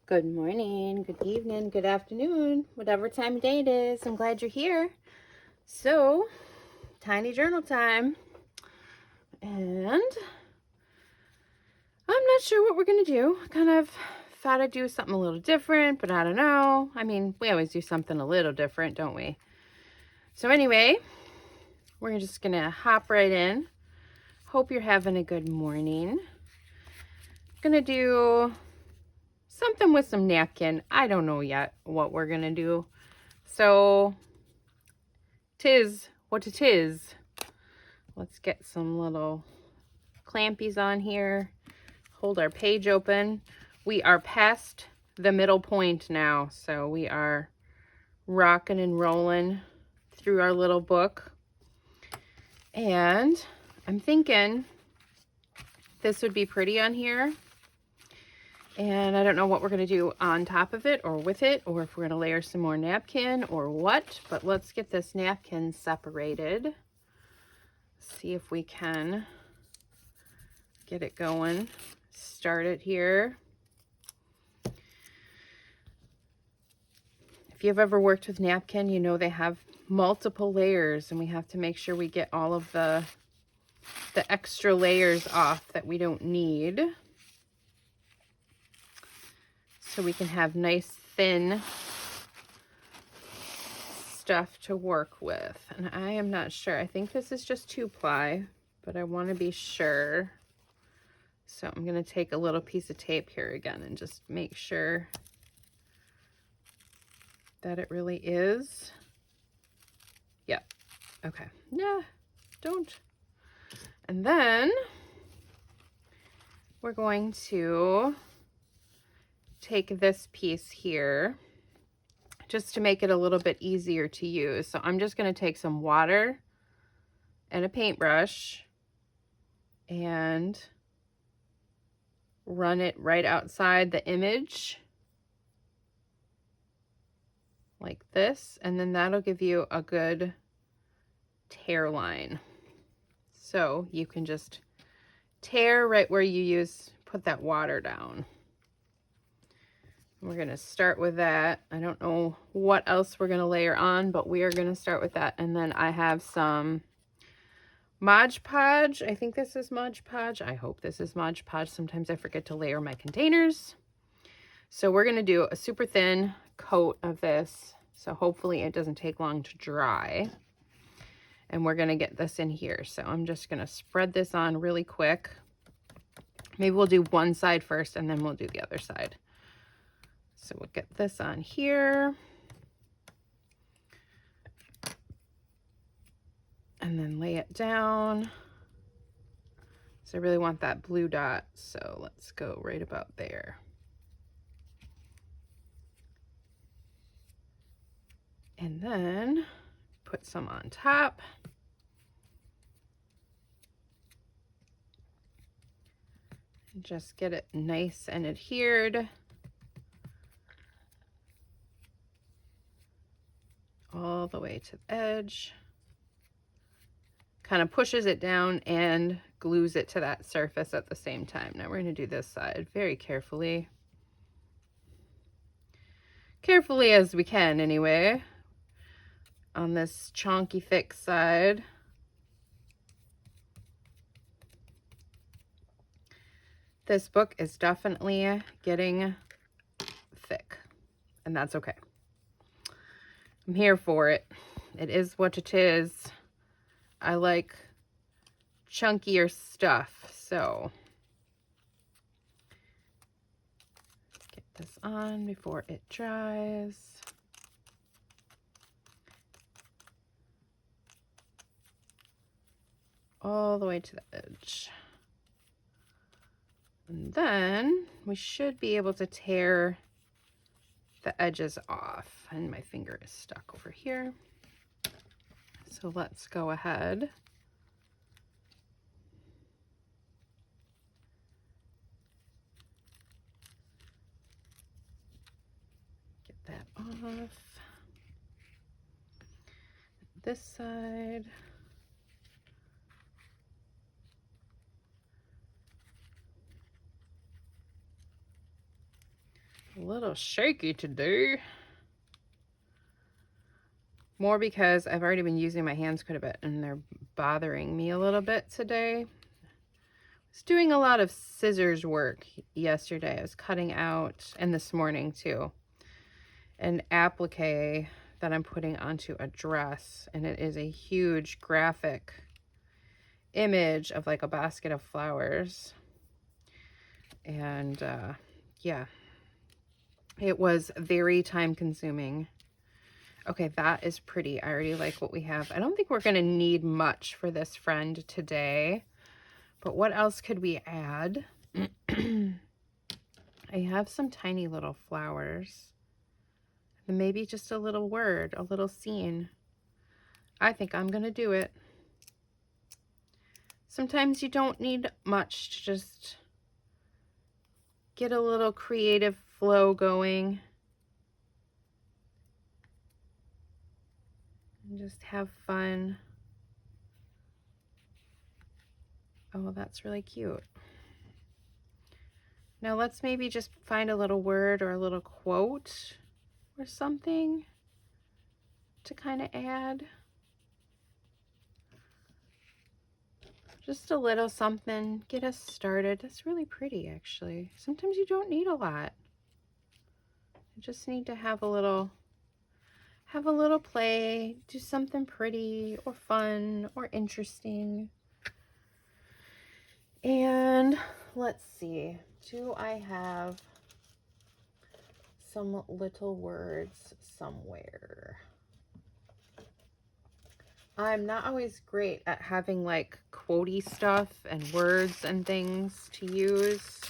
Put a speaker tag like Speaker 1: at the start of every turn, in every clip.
Speaker 1: Good morning, good evening, good afternoon, whatever time of day it is. I'm glad you're here. So, tiny journal time. And I'm not sure what we're going to do. I kind of thought I'd do something a little different, but I don't know. I mean, we always do something a little different, don't we? So anyway, we're just going to hop right in. Hope you're having a good morning. I'm going to do something with some napkin. I don't know yet what we're going to do. So, 'tis what it is. Let's get some little clampies on here. Hold our page open. We are past the middle point now, so we are rocking and rolling through our little book. And I'm thinking this would be pretty on here. And I don't know what we're going to do on top of it or with it, or if we're going to layer some more napkin or what, but let's get this napkin separated. See if we can get it going. Start it here. If you've ever worked with napkin, you know they have multiple layers, and we have to make sure we get all of the extra layers off that we don't need, so we can have nice thin stuff to work with. And I am not sure. I think this is just 2-ply, but I want to be sure. So I'm going to take a little piece of tape here again and just make sure that it really is. Yep. Okay. Nah, don't. And then we're going to take this piece here just to make it a little bit easier to use. So I'm just going to take some water and a paintbrush and run it right outside the image like this, and then that'll give you a good tear line. So you can just tear right where you put that water down. We're going to start with that. I don't know what else we're going to layer on, but we are going to start with that. And then I have some Mod Podge. I think this is Mod Podge. I hope this is Mod Podge. Sometimes I forget to layer my containers. So we're going to do a super thin coat of this. So hopefully it doesn't take long to dry. And we're going to get this in here. So I'm just going to spread this on really quick. Maybe we'll do one side first and then we'll do the other side. So we'll get this on here. And then lay it down. So I really want that blue dot. So let's go right about there. And then put some on top. And just get it nice and adhered. All the way to the edge. Kind of pushes it down and glues it to that surface at the same time. Now we're going to do this side very carefully. Carefully as we can anyway. On this chonky thick side. This book is definitely getting thick, and that's okay. I'm here for it. It is what it is. I like chunkier stuff, so let's get this on before it dries. All the way to the edge. And then we should be able to tear the edges off, and my finger is stuck over here. So let's go ahead. Get that off. This side. A little shaky today. More because I've already been using my hands quite a bit and they're bothering me a little bit today. I was doing a lot of scissors work yesterday. I was cutting out, and this morning too, an applique that I'm putting onto a dress, and it is a huge graphic image of like a basket of flowers. And yeah, it was very time consuming. Okay, that is pretty. I already like what we have. I don't think we're going to need much for this friend today. But what else could we add? I have some tiny little flowers. And maybe just a little word, a little scene. I think I'm going to do it. Sometimes you don't need much to just get a little creative flow going. And just have fun. Oh, that's really cute. Now let's maybe just find a little word or a little quote or something to kind of add. Just a little something, get us started. That's really pretty, actually. Sometimes you don't need a lot. You just need to have a little play, do something pretty or fun or interesting. And let's see, do I have some little words somewhere? I'm not always great at having like quotey stuff and words and things to use.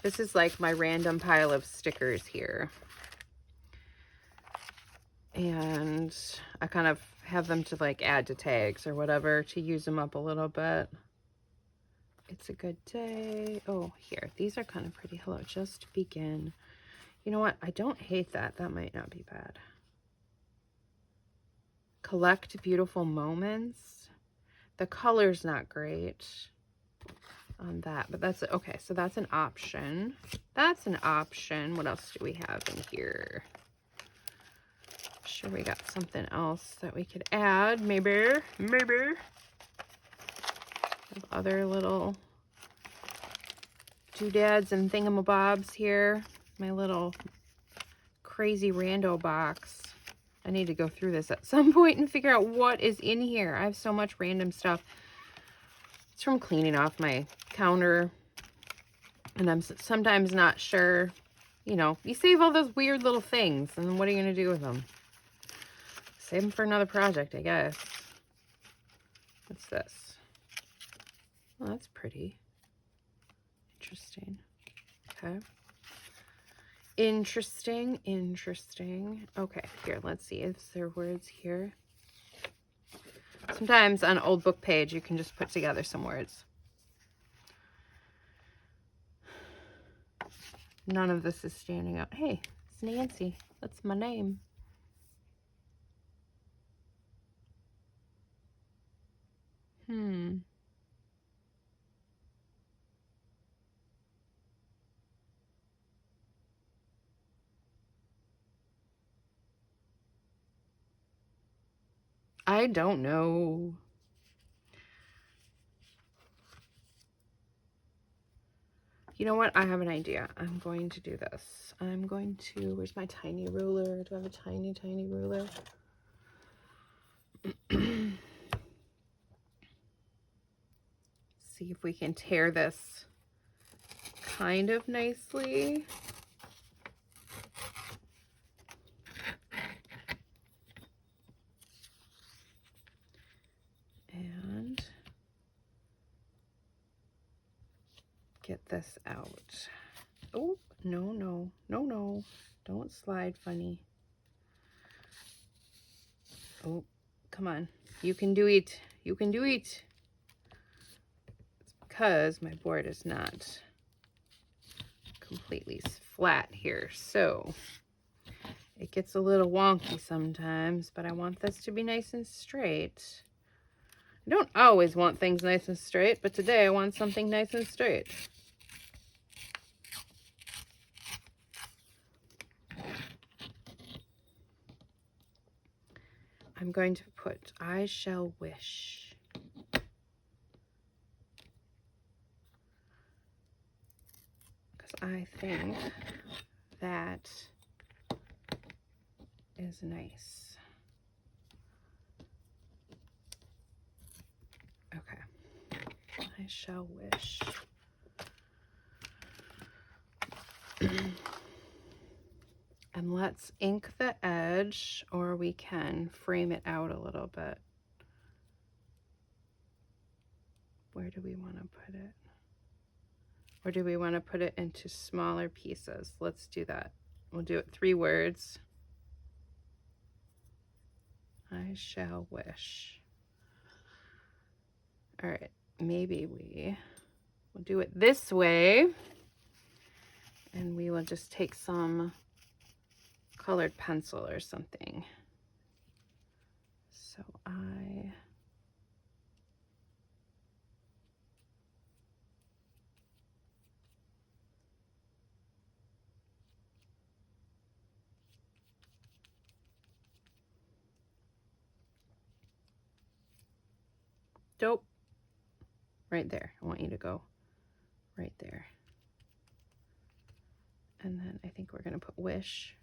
Speaker 1: This is like my random pile of stickers here. And I kind of have them to like add to tags or whatever to use them up a little bit. It's a good day. Oh, here, these are kind of pretty. Hello, just begin. You know what? I don't hate that. That might not be bad. Collect beautiful moments. The color's not great on that, but that's okay. So that's an option. That's an option. What else do we have in here? Sure, we got something else that we could add. Maybe. Other little doodads and thingamabobs here. My little crazy rando box. I need to go through this at some point and figure out what is in here. I have so much random stuff. It's from cleaning off my counter. And I'm sometimes not sure. You know, you save all those weird little things. And then what are you going to do with them? Save them for another project, I guess. What's this? Oh, that's pretty. Interesting. Okay. Interesting. Okay, here, let's see. Is there words here? Sometimes on an old book page, you can just put together some words. None of this is standing out. Hey, it's Nancy. That's my name. I don't know. You know what? I have an idea. I'm going to do this. I'm going to, where's my tiny ruler? Do I have a tiny ruler? See if we can tear this kind of nicely. And get this out. Oh, no. Don't slide funny. Oh, come on. You can do it. You can do it. It's because my board is not completely flat here. So it gets a little wonky sometimes, but I want this to be nice and straight. I don't always want things nice and straight, but today I want something nice and straight. I'm going to put I shall wish. Because I think that is nice. Okay. I shall wish. And let's ink the edge, or we can frame it out a little bit. Where do we want to put it? Or do we want to put it into smaller pieces? Let's do that. We'll do it 3 words. I shall wish. All right, maybe we'll do it this way. And we will just take some colored pencil or something. So dope. Right there. I want you to go right there. And then I think we're going to put wish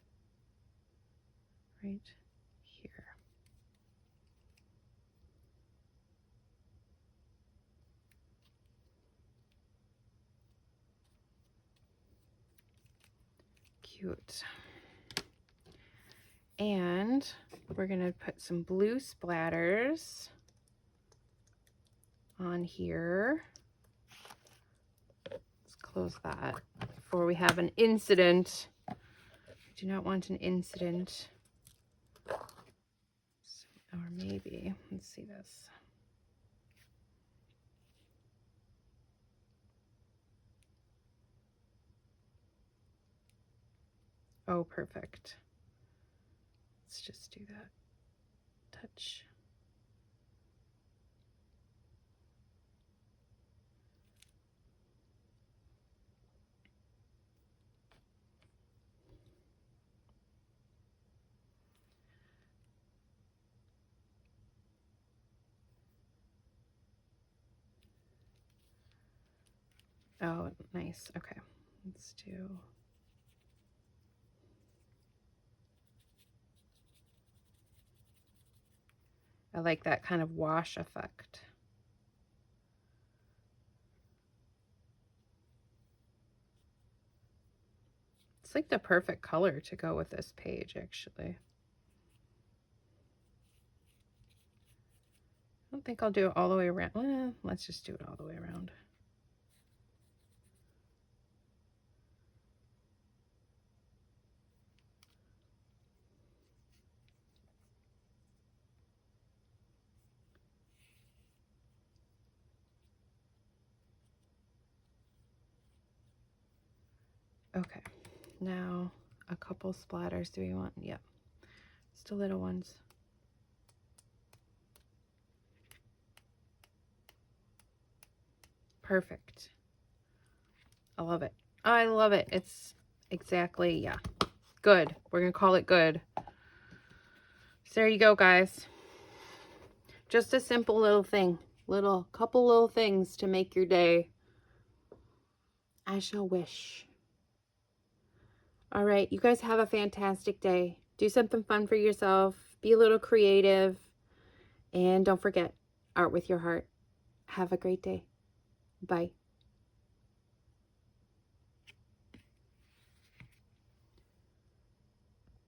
Speaker 1: right here. Cute. And we're going to put some blue splatters on here. Let's close that before we have an incident. We do not want an incident. Or maybe, let's see this. Oh, perfect. Let's just do that. Touch. Oh, nice. Okay, let's do. I like that kind of wash effect. It's like the perfect color to go with this page, actually. I don't think I'll do it all the way around. Well, let's just do it all the way around. Okay, now a couple splatters. Do we want? Yep, just the little ones. Perfect. I love it. I love it. It's exactly, yeah, good. We're gonna call it good. So there you go, guys. Just a simple little thing, couple little things to make your day. I shall wish. All right, you guys have a fantastic day. Do something fun for yourself. Be a little creative. And don't forget, art with your heart. Have a great day. Bye.